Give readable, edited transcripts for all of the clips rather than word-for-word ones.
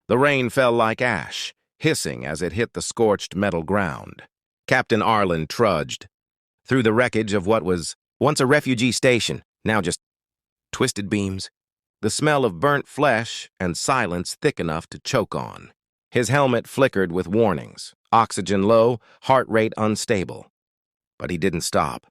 The rain fell like ash, hissing as it hit the scorched metal ground. Captain Arlen trudged through the wreckage of what was once a refugee station, now just twisted beams, the smell of burnt flesh and silence thick enough to choke on. His helmet flickered with warnings, oxygen low, heart rate unstable. But he didn't stop.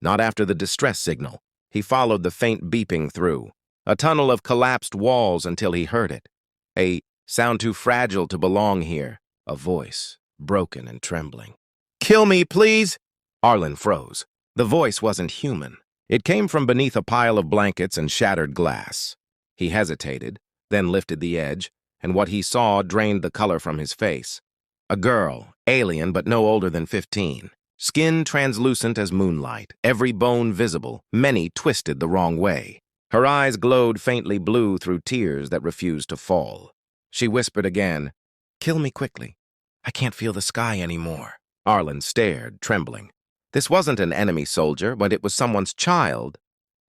Not after the distress signal. He followed the faint beeping through, a tunnel of collapsed walls until he heard it. A sound too fragile to belong here, a voice, broken and trembling. "Kill me, please!" Arlen froze. The voice wasn't human. It came from beneath a pile of blankets and shattered glass. He hesitated, then lifted the edge, and what he saw drained the color from his face. A girl, alien but no older than 15. Skin translucent as moonlight, every bone visible, many twisted the wrong way. Her eyes glowed faintly blue through tears that refused to fall. She whispered again, "Kill me quickly. I can't feel the sky anymore." Arlen stared, trembling. This wasn't an enemy soldier, but it was someone's child.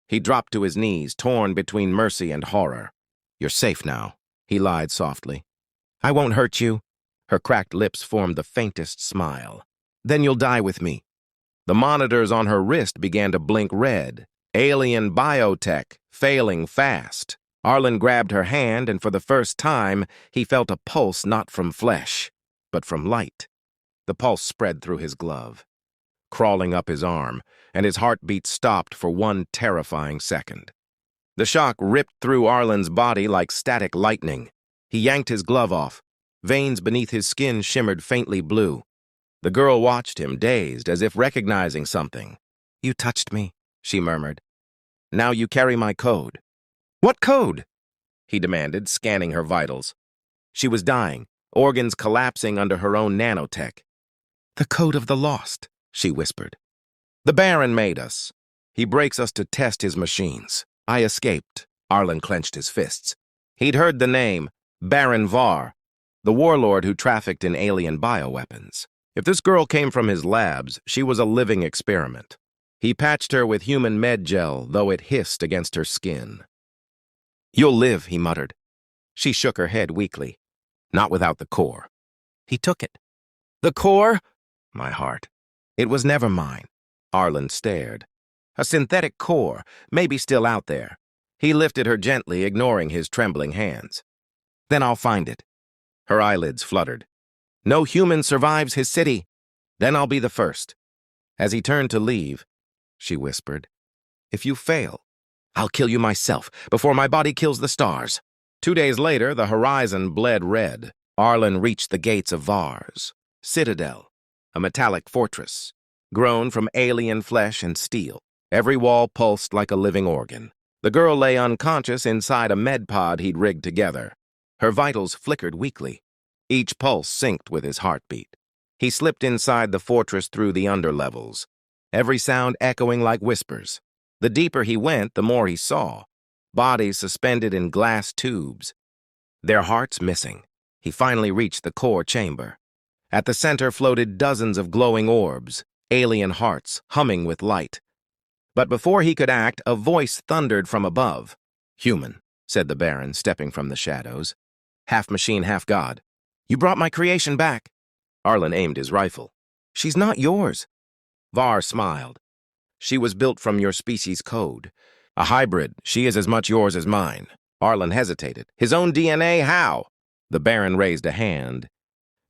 He dropped to his knees, torn between mercy and horror. "You're safe now," he lied softly. "I won't hurt you." Her cracked lips formed the faintest smile. "Then you'll die with me." The monitors on her wrist began to blink red. Alien biotech, failing fast. Arlen grabbed her hand, and for the first time, he felt a pulse not from flesh, but from light. The pulse spread through his glove, crawling up his arm, and his heartbeat stopped for one terrifying second. The shock ripped through Arlen's body like static lightning. He yanked his glove off. Veins beneath his skin shimmered faintly blue. The girl watched him, dazed, as if recognizing something. "You touched me," she murmured. "Now you carry my code." "What code?" he demanded, scanning her vitals. She was dying, organs collapsing under her own nanotech. "The code of the lost," she whispered. "The Baron made us. He breaks us to test his machines." I escaped. Arlen clenched his fists. He'd heard the name, Baron Var, the warlord who trafficked in alien bioweapons. If this girl came from his labs, she was a living experiment. He patched her with human med gel, though it hissed against her skin. "You'll live," he muttered. She shook her head weakly. "Not without the core." He took it. "The core?" My heart. "It was never mine." Arlen stared. A synthetic core, maybe still out there. He lifted her gently, ignoring his trembling hands. "Then I'll find it." Her eyelids fluttered. "No human survives his city. Then I'll be the first." As he turned to leave, she whispered, "If you fail, I'll kill you myself before my body kills the stars." 2 days later, the horizon bled red. Arlen reached the gates of Var's citadel, a metallic fortress, grown from alien flesh and steel. Every wall pulsed like a living organ. The girl lay unconscious inside a med pod he'd rigged together. Her vitals flickered weakly. Each pulse synced with his heartbeat. He slipped inside the fortress through the underlevels, every sound echoing like whispers. The deeper he went, the more he saw. Bodies suspended in glass tubes, their hearts missing. He finally reached the core chamber. At the center floated dozens of glowing orbs, alien hearts humming with light. But before he could act, a voice thundered from above. "Human," said the Baron, stepping from the shadows. "Half machine, half god. You brought my creation back." Arlen aimed his rifle. "She's not yours." Var smiled. "She was built from your species' code. A hybrid, she is as much yours as mine." Arlen hesitated. "His own DNA, how?" The Baron raised a hand,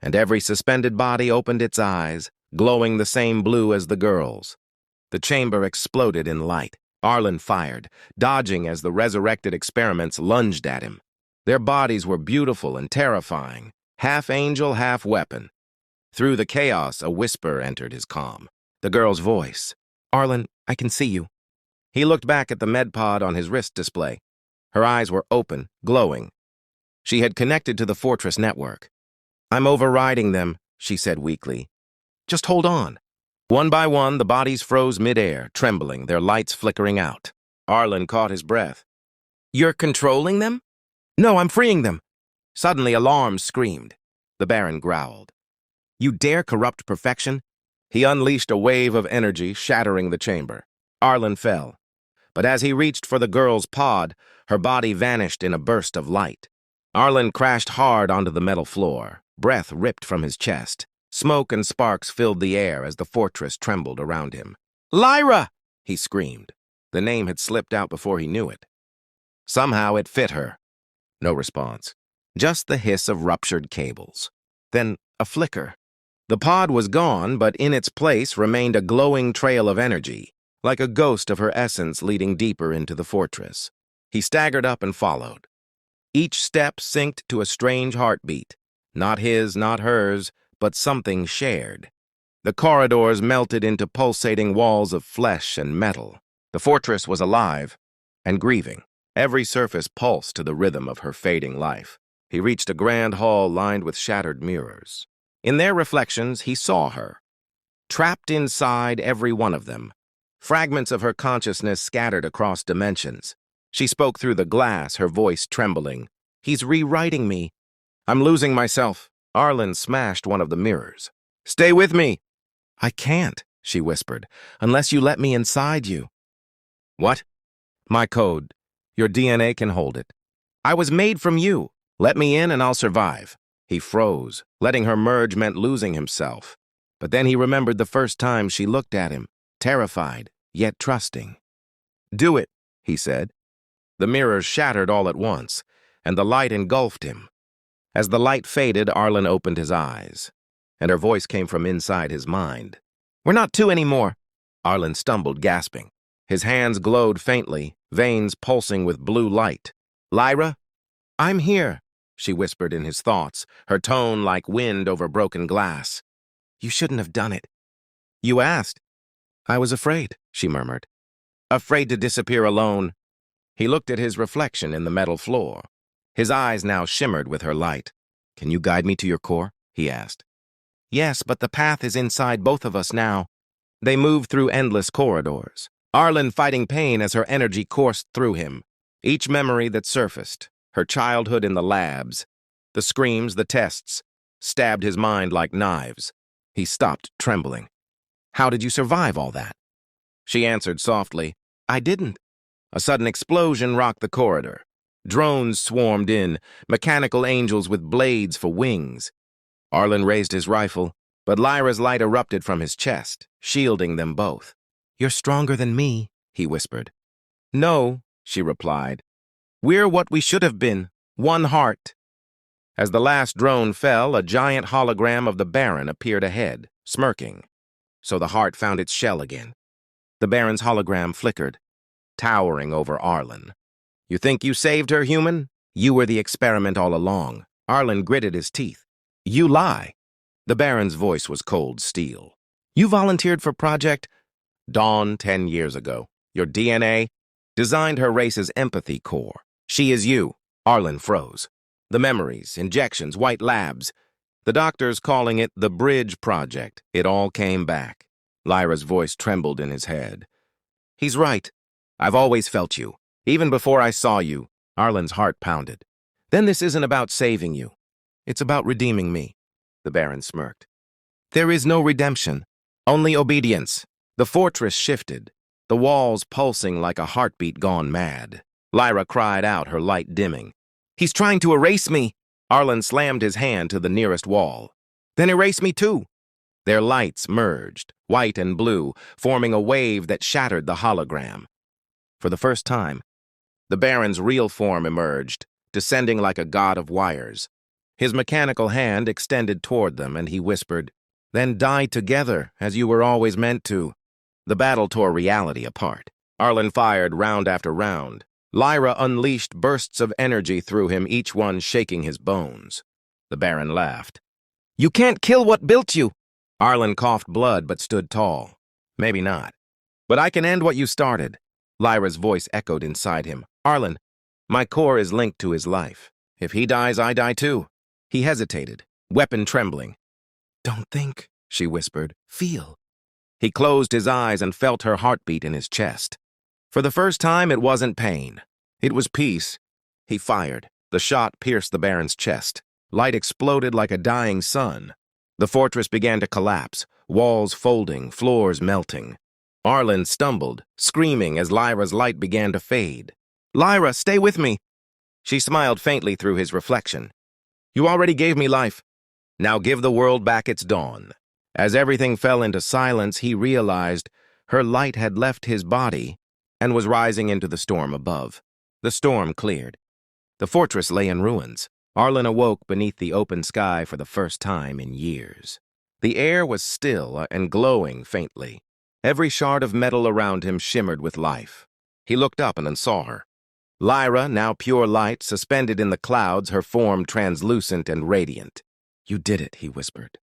and every suspended body opened its eyes, glowing the same blue as the girl's. The chamber exploded in light. Arlen fired, dodging as the resurrected experiments lunged at him. Their bodies were beautiful and terrifying, half angel, half weapon. Through the chaos, a whisper entered his calm. The girl's voice. "Arlen, I can see you." He looked back at the med pod on his wrist display. Her eyes were open, glowing. She had connected to the fortress network. "I'm overriding them," she said weakly. "Just hold on." One by one, the bodies froze midair, trembling, their lights flickering out. Arlen caught his breath. "You're controlling them?" "No, I'm freeing them." Suddenly, alarms screamed. The Baron growled. "You dare corrupt perfection?" He unleashed a wave of energy, shattering the chamber. Arlen fell. But as he reached for the girl's pod, her body vanished in a burst of light. Arlen crashed hard onto the metal floor, breath ripped from his chest. Smoke and sparks filled the air as the fortress trembled around him. "Lyra!" he screamed. The name had slipped out before he knew it. Somehow it fit her. No response. Just the hiss of ruptured cables. Then a flicker. The pod was gone, but in its place remained a glowing trail of energy, like a ghost of her essence leading deeper into the fortress. He staggered up and followed. Each step synced to a strange heartbeat. Not his, not hers, but something shared. The corridors melted into pulsating walls of flesh and metal. The fortress was alive and grieving. Every surface pulsed to the rhythm of her fading life. He reached a grand hall lined with shattered mirrors. In their reflections, he saw her. Trapped inside every one of them. Fragments of her consciousness scattered across dimensions. She spoke through the glass, her voice trembling. "He's rewriting me. I'm losing myself." Arlen smashed one of the mirrors. "Stay with me." "I can't," she whispered, "unless you let me inside you." "What?" "My code. Your DNA can hold it. I was made from you. Let me in and I'll survive." He froze. Letting her merge meant losing himself. But then he remembered the first time she looked at him, terrified, yet trusting. "Do it," he said. The mirrors shattered all at once, and the light engulfed him. As the light faded, Arlen opened his eyes, and her voice came from inside his mind. "We're not two anymore." Arlen stumbled, gasping. His hands glowed faintly, veins pulsing with blue light. "Lyra?" "I'm here," she whispered in his thoughts, her tone like wind over broken glass. "You shouldn't have done it." "You asked." "I was afraid," she murmured. "Afraid to disappear alone." He looked at his reflection in the metal floor. His eyes now shimmered with her light. "Can you guide me to your core?" he asked. "Yes, but the path is inside both of us now." They moved through endless corridors, Arlen fighting pain as her energy coursed through him. Each memory that surfaced, her childhood in the labs, the screams, the tests, stabbed his mind like knives. He stopped, trembling. "How did you survive all that?" She answered softly, "I didn't." A sudden explosion rocked the corridor. Drones swarmed in, mechanical angels with blades for wings. Arlen raised his rifle, but Lyra's light erupted from his chest, shielding them both. "You're stronger than me," he whispered. "No," she replied. "We're what we should have been, one heart." As the last drone fell, a giant hologram of the Baron appeared ahead, smirking. So the heart found its shell again. The Baron's hologram flickered, towering over Arlen. "You think you saved her, human? You were the experiment all along." Arlen gritted his teeth. "You lie." The Baron's voice was cold steel. "You volunteered for Project Dawn 10 years ago. Your DNA designed her race's empathy core. She is you." Arlen froze. The memories, injections, white labs. The doctors calling it the Bridge Project. It all came back. Lyra's voice trembled in his head. "He's right. I've always felt you. Even before I saw you." Arlen's heart pounded. "Then this isn't about saving you. It's about redeeming me." The Baron smirked. "There is no redemption, only obedience." The fortress shifted, the walls pulsing like a heartbeat gone mad. Lyra cried out, her light dimming. "He's trying to erase me!" Arlen slammed his hand to the nearest wall. "Then erase me too." Their lights merged, white and blue, forming a wave that shattered the hologram. For the first time, the Baron's real form emerged, descending like a god of wires. His mechanical hand extended toward them, and he whispered, "Then die together, as you were always meant to." The battle tore reality apart. Arlen fired round after round. Lyra unleashed bursts of energy through him, each one shaking his bones. The Baron laughed. "You can't kill what built you." Arlen coughed blood but stood tall. "Maybe not. But I can end what you started." Lyra's voice echoed inside him. "Arlen, my core is linked to his life. If he dies, I die too." He hesitated, weapon trembling. "Don't think," she whispered. "Feel." He closed his eyes and felt her heartbeat in his chest. For the first time, it wasn't pain. It was peace. He fired. The shot pierced the Baron's chest. Light exploded like a dying sun. The fortress began to collapse, walls folding, floors melting. Arlen stumbled, screaming as Lyra's light began to fade. "Lyra, stay with me!" She smiled faintly through his reflection. You already gave me life. Now give the world back its dawn. As everything fell into silence, he realized her light had left his body and was rising into the storm above. The storm cleared. The fortress lay in ruins. Arlen awoke beneath the open sky for the first time in years. The air was still and glowing faintly. Every shard of metal around him shimmered with life. He looked up and saw her. Lyra, now pure light, suspended in the clouds, her form translucent and radiant. You did it, he whispered.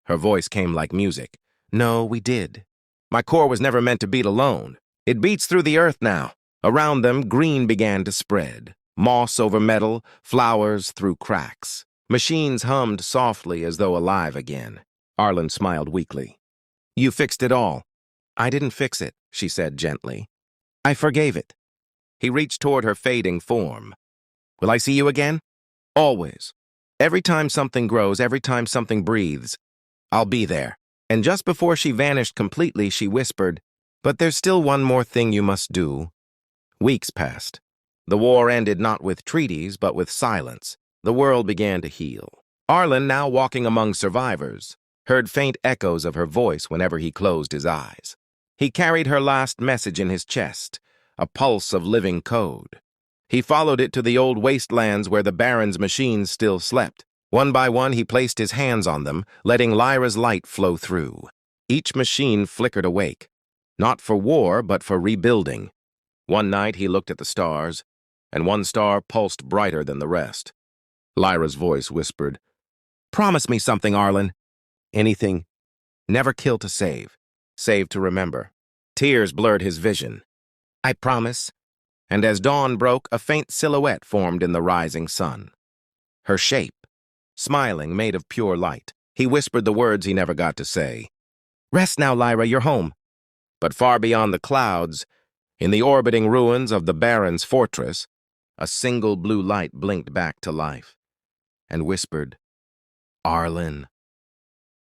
Her voice came like music. No, we did. My core was never meant to beat alone. It beats through the earth now. Around them, green began to spread. Moss over metal, flowers through cracks. Machines hummed softly as though alive again. Arlen smiled weakly. You fixed it all. I didn't fix it, she said gently. I forgave it. He reached toward her fading form. Will I see you again? Always. Every time something grows, every time something breathes, I'll be there. And just before she vanished completely, she whispered, But there's still one more thing you must do. Weeks passed. The war ended not with treaties, but with silence. The world began to heal. Arlen, now walking among survivors, heard faint echoes of her voice whenever he closed his eyes. He carried her last message in his chest, a pulse of living code. He followed it to the old wastelands where the Baron's machines still slept. One by one, he placed his hands on them, letting Lyra's light flow through. Each machine flickered awake, not for war, but for rebuilding. One night, he looked at the stars, and one star pulsed brighter than the rest. Lyra's voice whispered, Promise me something, Arlen. Anything. Never kill to save. Save to remember. Tears blurred his vision. I promise. And as dawn broke, a faint silhouette formed in the rising sun. Her shape, smiling, made of pure light. He whispered the words he never got to say. Rest now, Lyra, you're home. But far beyond the clouds, in the orbiting ruins of the Baron's fortress, a single blue light blinked back to life and whispered, Arlen.